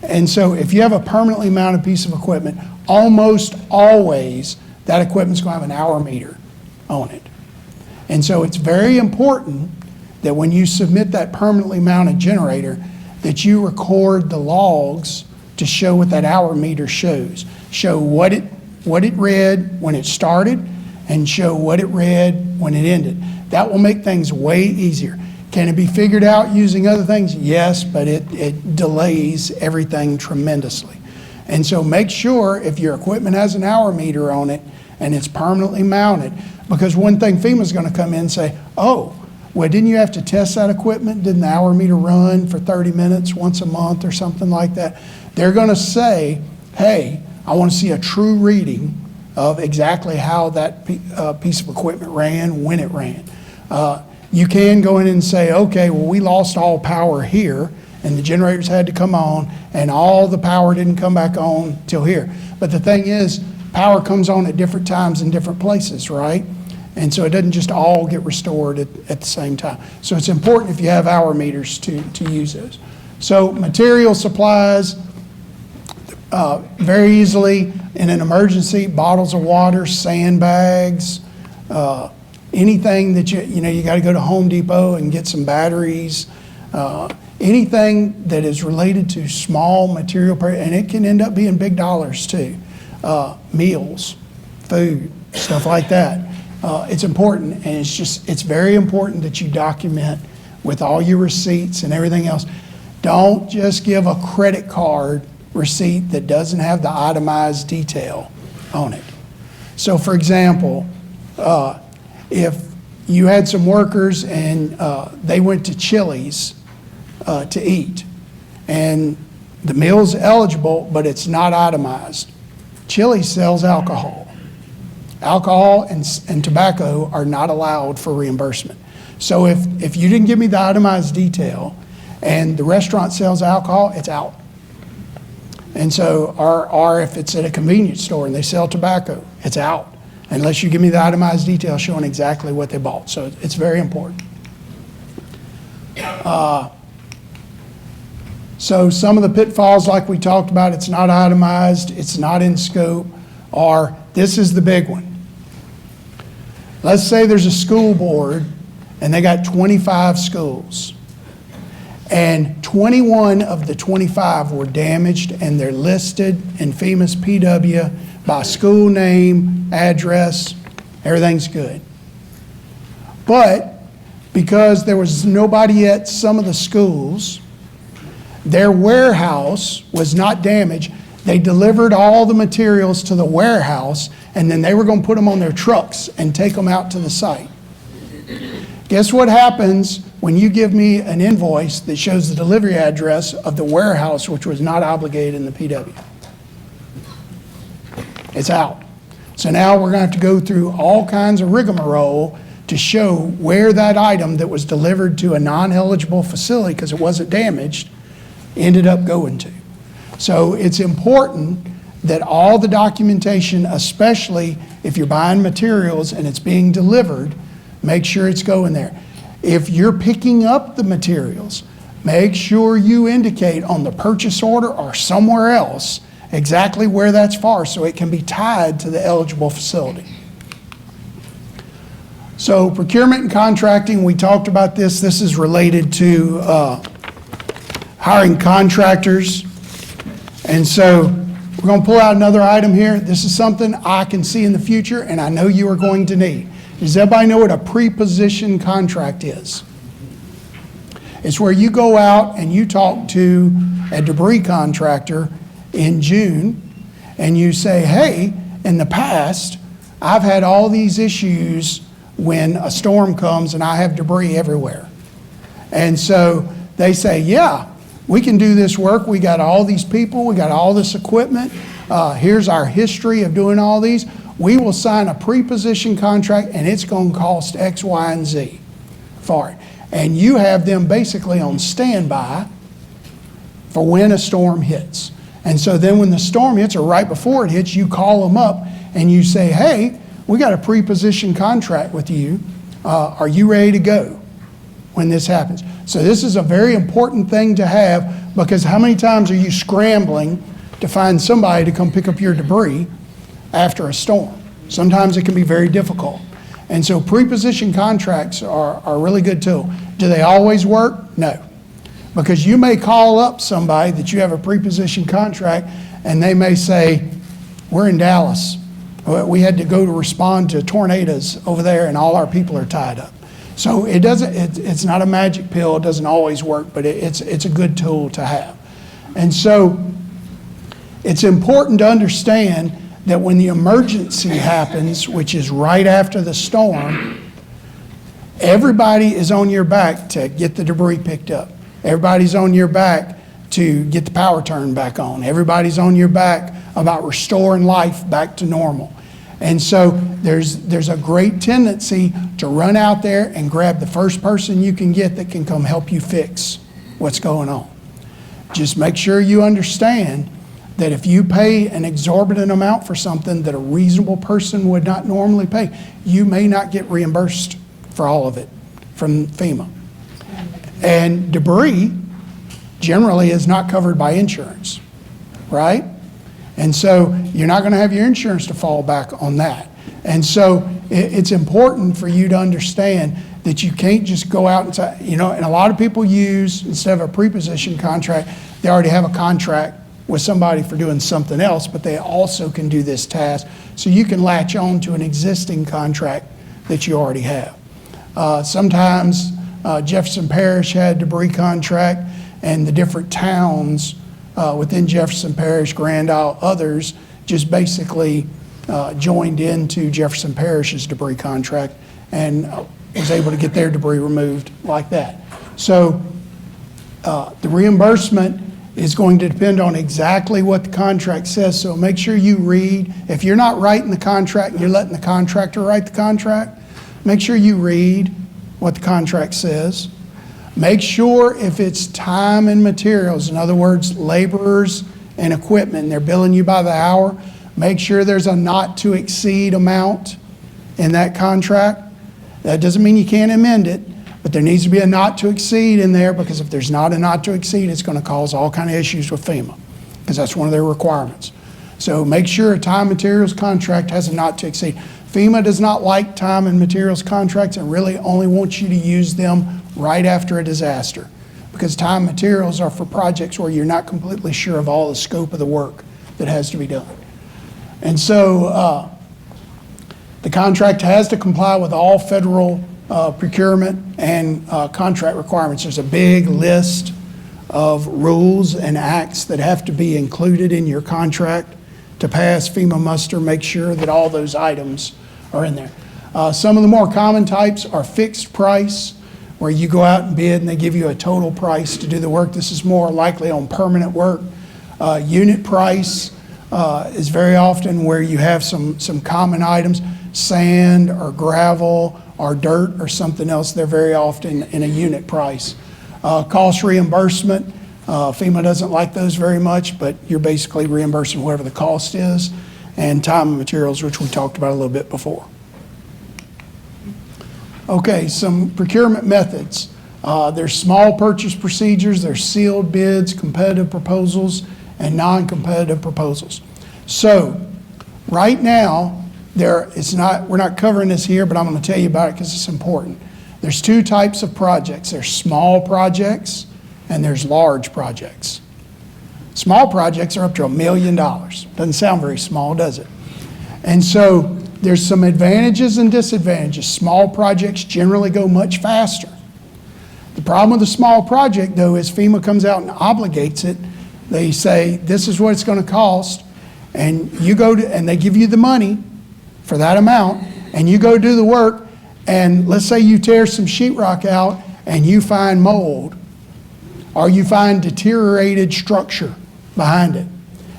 Speaker 2: And so if you have a permanently mounted piece of equipment, almost always that equipment's going to have an hour meter on it. And so it's very important that when you submit that permanently mounted generator, that you record the logs to show what that hour meter shows. Show what it read when it started and show what it read when it ended. That will make things way easier. Can it be figured out using other things? Yes, but it delays everything tremendously. And so make sure if your equipment has an hour meter on it and it's permanently mounted, because one thing FEMA's going to come in and say, oh, well, didn't you have to test that equipment? Didn't the hour meter run for 30 minutes once a month or something like that? They're going to say, hey, I want to see a true reading of exactly how that piece of equipment ran, when it ran. You can go in and say, okay, well, we lost all power here, and the generators had to come on, and all the power didn't come back on till here. But the thing is, power comes on at different times in different places, right? And so it doesn't just all get restored at the same time. So it's important if you have hour meters to use those. So material supplies, very easily in an emergency, bottles of water, sandbags, anything that you got to go to Home Depot and get some batteries, anything that is related to small material, and it can end up being big dollars too. Meals, food, stuff like that. It's important, and it's very important that you document with all your receipts and everything else. Don't just give a credit card receipt that doesn't have the itemized detail on it. So for example, if you had some workers and they went to Chili's to eat, and the meal's eligible, but it's not itemized. Chili's sells alcohol. Alcohol and tobacco are not allowed for reimbursement. So if you didn't give me the itemized detail and the restaurant sells alcohol, it's out. And so, or if it's at a convenience store and they sell tobacco, it's out, unless you give me the itemized detail showing exactly what they bought. So it's very important. So some of the pitfalls, like we talked about, it's not itemized, it's not in scope, or this is the big one. Let's say there's a school board and they got 25 schools. And 21 of the 25 were damaged, and they're listed in FEMA's PW by school name, address, everything's good. But because there was nobody at some of the schools, their warehouse was not damaged. They delivered all the materials to the warehouse, and then they were going to put them on their trucks and take them out to the site. Guess what happens when you give me an invoice that shows the delivery address of the warehouse, which was not obligated in the PW? It's out. So now we're going to have to go through all kinds of rigmarole to show where that item that was delivered to a non-eligible facility because it wasn't damaged ended up going to. So it's important that all the documentation, especially if you're buying materials and it's being delivered, make sure it's going there. If you're picking up the materials, make sure you indicate on the purchase order or somewhere else exactly where that's for so it can be tied to the eligible facility. So procurement and contracting, we talked about this. This is related to hiring contractors. And so we're going to pull out another item here. This is something I can see in the future and I know you are going to need. Does everybody know what a pre-positioned contract is? It's where you go out and you talk to a debris contractor in June and you say, hey, in the past, I've had all these issues when a storm comes and I have debris everywhere. And so they say, yeah, we can do this work. We got all these people, we got all this equipment. Here's our history of doing all these. We will sign a pre-position contract and it's going to cost X, Y, and Z for it. And you have them basically on standby for when a storm hits. And so then when the storm hits or right before it hits, you call them up and you say, hey, we got a pre-position contract with you. Are you ready to go when this happens? So this is a very important thing to have because how many times are you scrambling to find somebody to come pick up your debris after a storm? Sometimes it can be very difficult. And so pre-position contracts are a really good tool. Do they always work? No. Because you may call up somebody that you have a pre-position contract and they may say, we're in Dallas. We had to go to respond to tornadoes over there and all our people are tied up. So it's not a magic pill. It doesn't always work, but it's a good tool to have. And so it's important to understand that when the emergency happens, which is right after the storm, everybody is on your back to get the debris picked up. Everybody's on your back to get the power turned back on. Everybody's on your back about restoring life back to normal. And so there's a great tendency to run out there and grab the first person you can get that can come help you fix what's going on. Just make sure you understand that if you pay an exorbitant amount for something that a reasonable person would not normally pay, you may not get reimbursed for all of it from FEMA. And debris generally is not covered by insurance, right? And so you're not going to have your insurance to fall back on that. And so it's important for you to understand that you can't just go out and say, and a lot of people use, instead of a pre-position contract, they already have a contract with somebody for doing something else, but they also can do this task. So you can latch on to an existing contract that you already have. Sometimes Jefferson Parish had debris contract, and the different towns within Jefferson Parish, Grand Isle, others, just basically joined into Jefferson Parish's debris contract and was able to get their debris removed like that. So the reimbursement is going to depend on exactly what the contract says, so make sure you read. If you're not writing the contract and you're letting the contractor write the contract, make sure you read what the contract says. Make sure if it's time and materials, in other words, laborers and equipment, and they're billing you by the hour, make sure there's a not to exceed amount in that contract. That doesn't mean you can't amend it, but there needs to be a not to exceed in there, because if there's not a not to exceed, it's going to cause all kind of issues with FEMA, because that's one of their requirements. So make sure a time materials contract has a not to exceed. FEMA does not like time and materials contracts and really only wants you to use them right after a disaster, because time and materials are for projects where you're not completely sure of all the scope of the work that has to be done. And so the contract has to comply with all federal procurement and contract requirements. There's a big list of rules and acts that have to be included in your contract to pass FEMA muster. Make sure that all those items are in there. Some of the more common types are fixed price, where you go out and bid and they give you a total price to do the work. This is more likely on permanent work. Unit price is very often where you have some common items, sand or gravel or dirt or something else. They're very often in a unit price. Cost reimbursement, FEMA doesn't like those very much, but you're basically reimbursing whatever the cost is. And time and materials, which we talked about a little bit before. Okay, some procurement methods. There's small purchase procedures, there's sealed bids, competitive proposals, and non-competitive proposals. So right now, we're not covering this here, but I'm going to tell you about it because it's important. There's two types of projects. There's small projects and there's large projects. Small projects are up to $1 million. Doesn't sound very small, does it? And so there's some advantages and disadvantages. Small projects generally go much faster. The problem with a small project, though, is FEMA comes out and obligates it. They say, this is what it's going to cost, and you go to, and they give you the money for that amount, and you go do the work, and let's say you tear some sheetrock out and you find mold, or you find deteriorated structure behind it.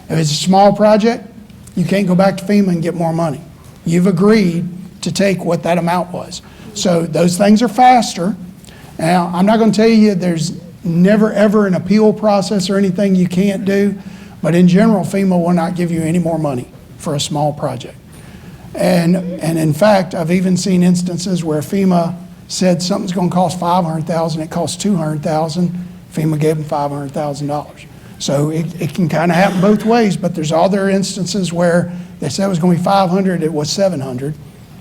Speaker 2: If it's a small project, you can't go back to FEMA and get more money. You've agreed to take what that amount was. So those things are faster. Now, I'm not going to tell you there's never ever an appeal process or anything you can't do, but in general, FEMA will not give you any more money for a small project. And in fact, I've even seen instances where FEMA said something's going to cost $500,000, it costs $200,000, FEMA gave them $500,000. So it can kind of happen both ways, but there's other instances where they said it was going to be $500, it was $700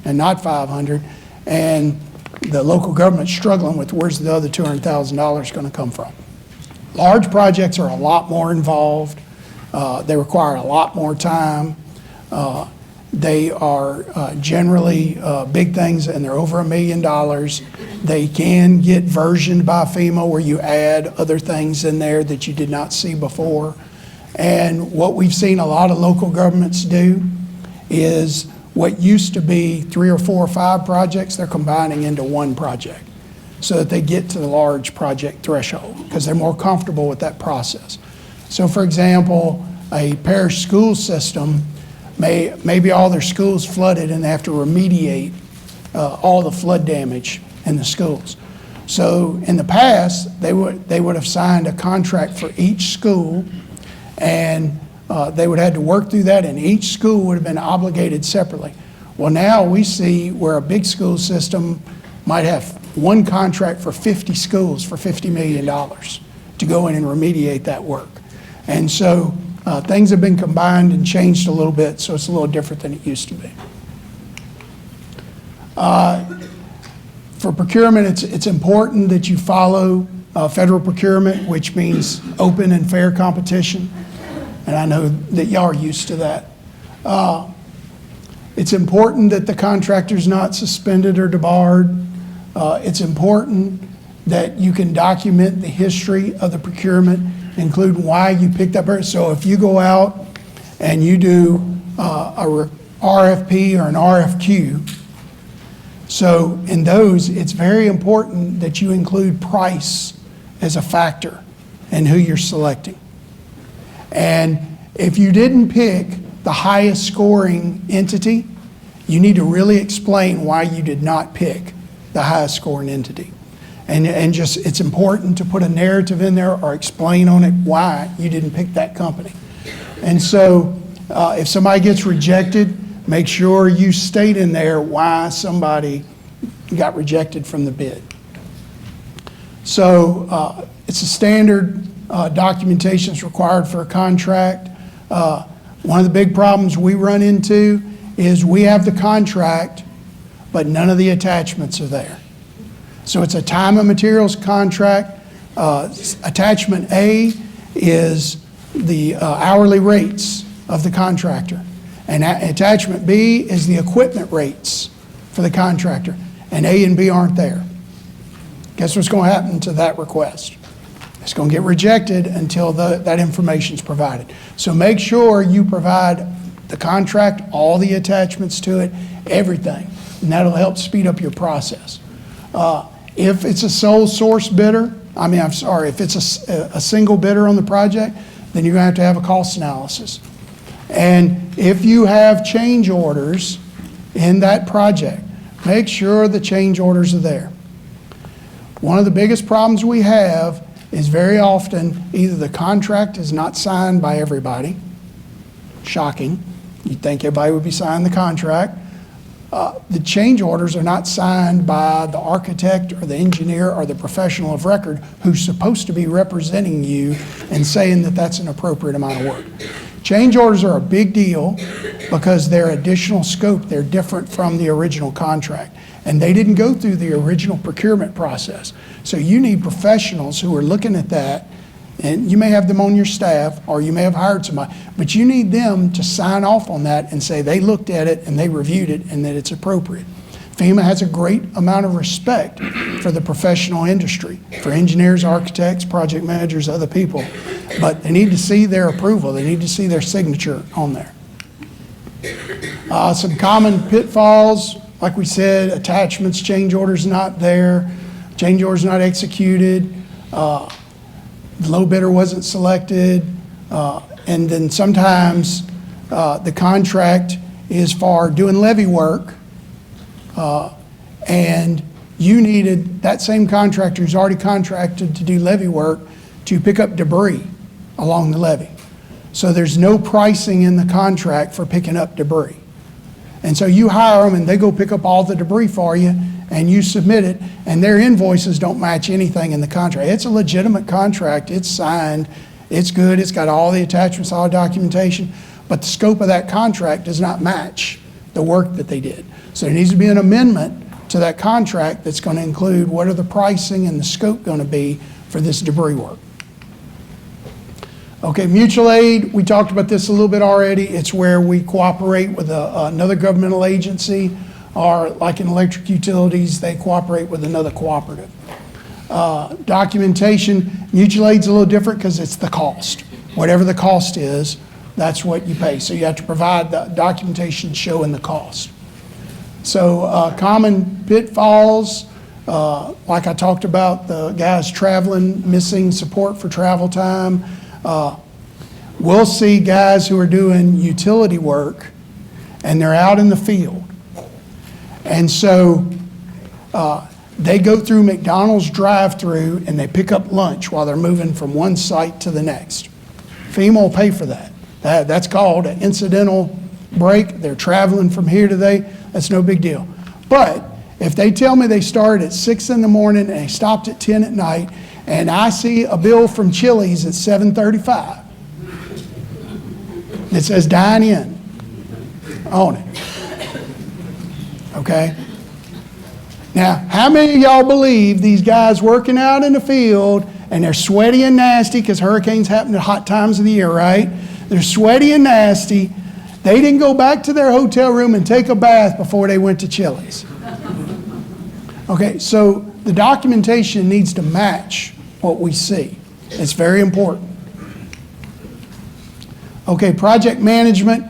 Speaker 2: and not $500, and the local government's struggling with where's the other $200,000 going to come from. Large projects are a lot more involved. They require a lot more time. They are generally big things, and they're over $1 million. They can get versioned by FEMA where you add other things in there that you did not see before. And what we've seen a lot of local governments do is what used to be 3 or 4 or 5 projects, they're combining into one project so that they get to the large project threshold because they're more comfortable with that process. So for example, a parish school system, maybe all their schools flooded and they have to remediate all the flood damage in the schools. So in the past, they would have signed a contract for each school, and they would have had to work through that, and each school would have been obligated separately. Well, now we see where a big school system might have one contract for 50 schools for $50 million to go in and remediate that work. And so things have been combined and changed a little bit, so it's a little different than it used to be. For procurement, it's important that you follow federal procurement, which means open and fair competition. And I know that y'all are used to that. It's important that the contractor's not suspended or debarred. It's important that you can document the history of the procurement, include why you picked that person. So if you go out and you do a RFP or an RFQ, so in those, it's very important that you include price as a factor in who you're selecting. And if you didn't pick the highest scoring entity, you need to really explain why you did not pick the highest scoring entity. And just, it's important to put a narrative in there or explain on it why you didn't pick that company. And so if somebody gets rejected, make sure you state in there why somebody got rejected from the bid. So it's a standard documentation is required for a contract. One of the big problems we run into is we have the contract, but none of the attachments are there. So it's a time and materials contract. Attachment A is the hourly rates of the contractor. And attachment B is the equipment rates for the contractor. And A and B aren't there. Guess what's going to happen to that request? It's going to get rejected until that information is provided. So make sure you provide the contract, all the attachments to it, everything. And that'll help speed up your process. If it's a sole source bidder, if it's a single bidder on the project, then you're going to have a cost analysis. And if you have change orders in that project, make sure the change orders are there. One of the biggest problems we have is very often either the contract is not signed by everybody. Shocking. You'd think everybody would be signing the contract. The change orders are not signed by the architect or the engineer or the professional of record who's supposed to be representing you and saying that that's an appropriate amount of work. Change orders are a big deal because they're additional scope. They're different from the original contract. And they didn't go through the original procurement process. So you need professionals who are looking at that, and you may have them on your staff or you may have hired somebody, but you need them to sign off on that and say they looked at it and they reviewed it and that it's appropriate. FEMA has a great amount of respect for the professional industry, for engineers, architects, project managers, other people, but they need to see their approval. They need to see their signature on there. Some common pitfalls, like we said, attachments, change orders not there, change orders not executed, the low bidder wasn't selected, and then sometimes the contract is for doing levee work, and you needed that same contractor who's already contracted to do levee work to pick up debris along the levee. So there's no pricing in the contract for picking up debris. And so you hire them and they go pick up all the debris for you and you submit it, and their invoices don't match anything in the contract. It's a legitimate contract, it's signed, it's good, it's got all the attachments, all the documentation, but the scope of that contract does not match the work that they did. So there needs to be an amendment to that contract that's going to include what are the pricing and the scope going to be for this debris work. Okay, mutual aid, we talked about this a little bit already. It's where we cooperate with another governmental agency, or like in electric utilities, they cooperate with another cooperative. Documentation, mutual aid's a little different because it's the cost. Whatever the cost is, that's what you pay. So you have to provide the documentation showing the cost. So common pitfalls, like I talked about, the guys traveling, missing support for travel time. We'll see guys who are doing utility work and they're out in the field. And so they go through McDonald's drive-through and they pick up lunch while they're moving from one site to the next. FEMA will pay for that. That's called an incidental break. They're traveling from here to there. That's no big deal. But if they tell me they started at 6 in the morning and they stopped at 10 at night, and I see a bill from Chili's at 7:35 that says dine in on it. Okay? Now, how many of y'all believe these guys working out in the field and they're sweaty and nasty because hurricanes happen at hot times of the year, right? They're sweaty and nasty. They didn't go back to their hotel room and take a bath before they went to Chili's. Okay, so the documentation needs to match what we see. It's very important. Okay, project management.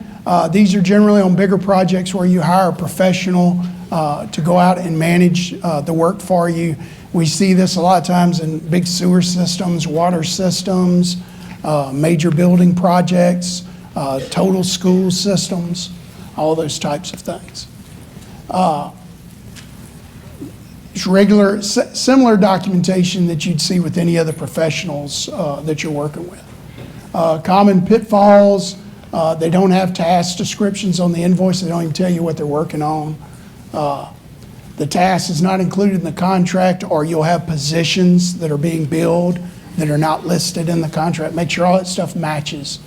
Speaker 2: These are generally on bigger projects where you hire a professional to go out and manage the work for you. We see this a lot of times in big sewer systems, water systems, major building projects, total school systems, all those types of things. It's regular, similar documentation that you'd see with any other professionals that you're working with. Common pitfalls, they don't have task descriptions on the invoice. They don't even tell you what they're working on. The task is not included in the contract, or you'll have positions that are being billed that are not listed in the contract. Make sure all that stuff matches.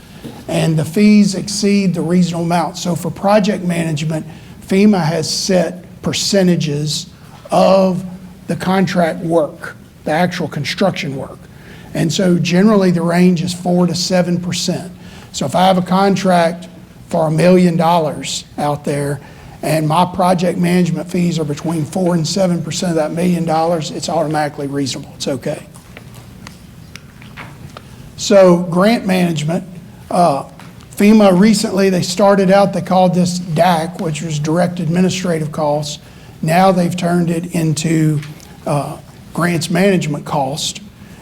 Speaker 2: and the fees exceed the reasonable amount. So for project management, FEMA has set percentages of the contract work, the actual construction work. And so generally the range is 4 to 7%. So if I have a contract for $1 million out there and my project management fees are between 4 and 7% of that $1 million, it's automatically reasonable, it's okay. So grant management, FEMA recently, they started out, they called this DAC, which was direct administrative costs. Now they've turned it into grants management cost.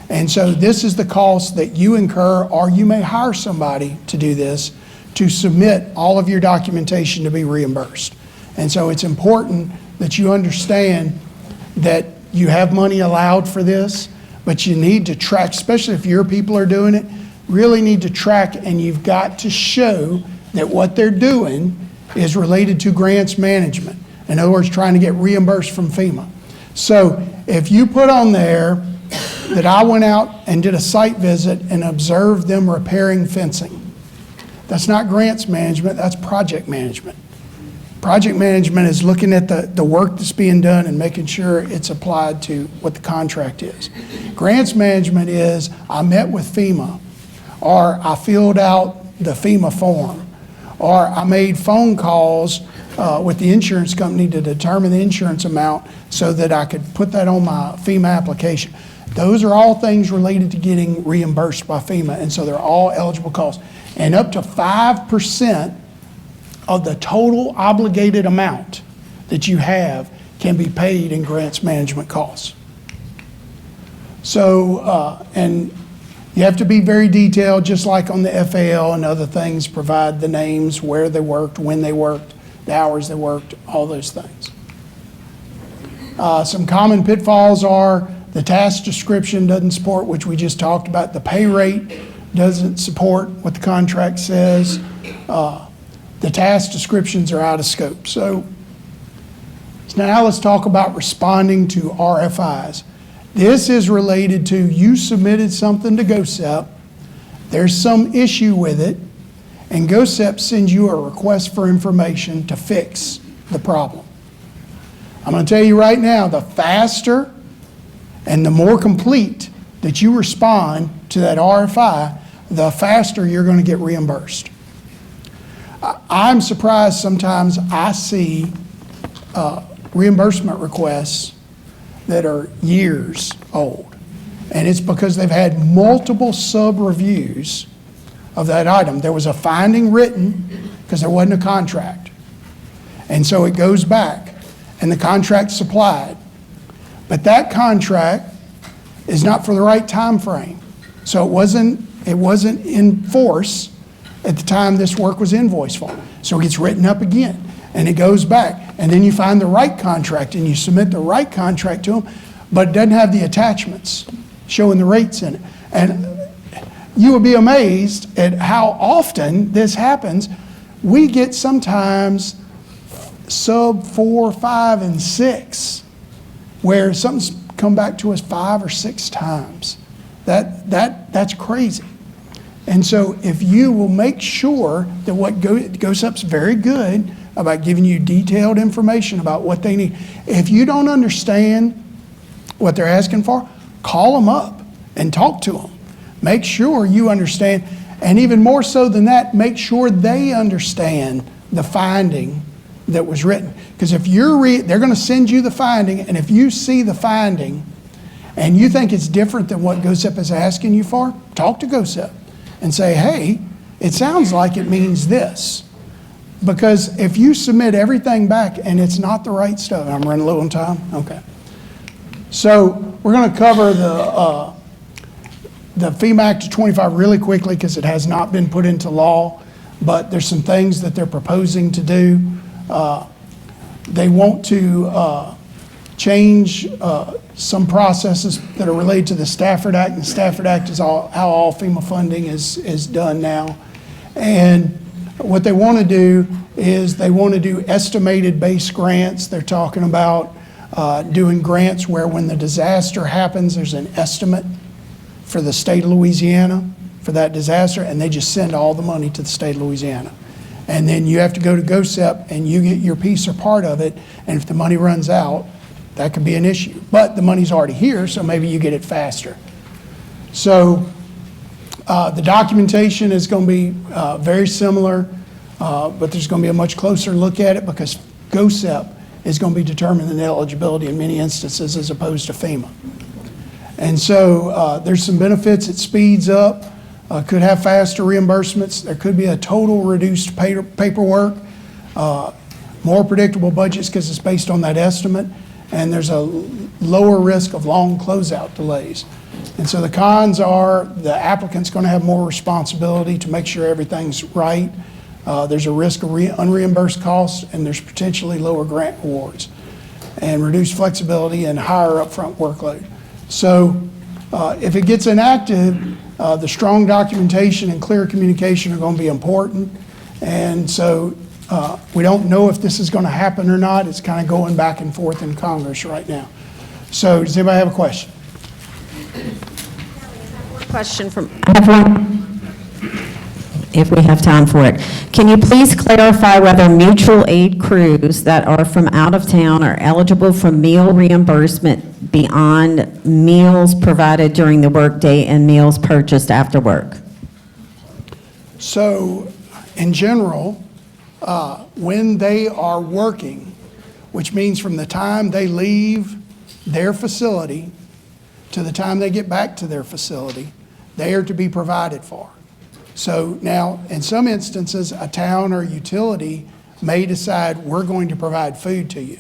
Speaker 2: And so this is the cost that you incur, or you may hire somebody to do this, to submit all of your documentation to be reimbursed. And so it's important that you understand that you have money allowed for this, but you need to track, especially if your people are doing it, really need to track, and you've got to show that what they're doing is related to grants management. In other words, trying to get reimbursed from FEMA. So if you put on there that I went out and did a site visit and observed them repairing fencing, that's not grants management, that's project management. Project management is looking at the work that's being done and making sure it's applied to what the contract is. Grants management is I met with FEMA, or I filled out the FEMA form, or I made phone calls with the insurance company to determine the insurance amount so that I could put that on my FEMA application. Those are all things related to getting reimbursed by FEMA, and so they're all eligible costs. And up to 5% of the total obligated amount that you have can be paid in grants management costs. So, and you have to be very detailed, just like on the FAL and other things, provide the names, where they worked, when they worked, the hours they worked, all those things. Some common pitfalls are the task description doesn't support, which we just talked about. The pay rate doesn't support what the contract says. The task descriptions are out of scope. So now let's talk about responding to RFIs. This is related to you submitted something to GOSEP, there's some issue with it, and GOSEP sends you a request for information to fix the problem. I'm going to tell you right now, the faster and the more complete that you respond to that RFI, the faster you're going to get reimbursed. I'm surprised sometimes I see reimbursement requests that are years old. And it's because they've had multiple sub-reviews of that item. There was a finding written because there wasn't a contract. And so it goes back and the contract's supplied. But that contract is not for the right time frame. So it wasn't in force at the time this work was invoiced for. So it gets written up again and it goes back. And then you find the right contract and you submit the right contract to them, but it doesn't have the attachments showing the rates in it. And you would be amazed at how often this happens. We get sometimes sub 4, 5, and 6, where something's come back to us 5 or 6 times. That's crazy. And so if you will make sure that what GOSEP's very good about giving you detailed information about what they need. If you don't understand what they're asking for, call them up and talk to them. Make sure you understand, and even more so than that, make sure they understand the finding that was written. Because if they're going to send you the finding, and if you see the finding and you think it's different than what GOSEP is asking you for, talk to GOSEP and say, hey, it sounds like it means this. Because if you submit everything back and it's not the right stuff, I'm running low on time? Okay. So we're going to cover the FEMA Act of 25 really quickly because it has not been put into law, but there's some things that they're proposing to do. They want to change some processes that are related to the Stafford Act. The Stafford Act is how all FEMA funding is done now. And what they want to do is they want to do estimated base grants. They're talking about doing grants where when the disaster happens, there's an estimate for the state of Louisiana for that disaster, and they just send all the money to the state of Louisiana. And then you have to go to GOSEP and you get your piece or part of it, and if the money runs out, that could be an issue. But the money's already here, so maybe you get it faster. So the documentation is going to be very similar, but there's going to be a much closer look at it because GOSEP is going to be determining the eligibility in many instances as opposed to FEMA. And so there's some benefits. It speeds up, could have faster reimbursements. There could be a total reduced paperwork, more predictable budgets because it's based on that estimate, and there's a lower risk of long closeout delays. And so the cons are the applicant's going to have more responsibility to make sure everything's right. There's a risk of unreimbursed costs, and there's potentially lower grant awards and reduced flexibility and higher upfront workload. So if it gets enacted, the strong documentation and clear communication are going to be important. And so we don't know if this is going to happen or not. It's kind of going back and forth in Congress right now. So does anybody have a question?
Speaker 4: Question from, I have one, if we have time for it. Can you please clarify whether mutual aid crews that are from out of town are eligible for meal reimbursement beyond meals provided during the workday and meals purchased after work?
Speaker 2: So in general, when they are working, which means from the time they leave their facility to the time they get back to their facility, they are to be provided for. So now, in some instances, a town or utility may decide we're going to provide food to you.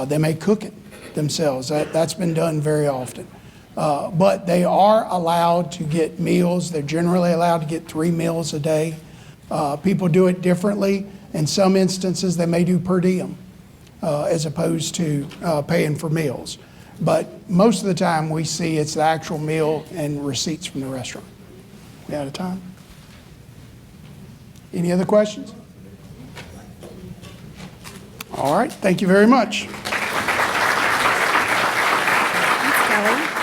Speaker 2: They may cook it themselves. That's been done very often. But they are allowed to get meals. They're generally allowed to get 3 meals a day. People do it differently. In some instances, they may do per diem as opposed to paying for meals. But most of the time, we see it's the actual meal and receipts from the restaurant. We out of time? Any other questions? All right, thank you very much.
Speaker 1: Thanks, Kelly.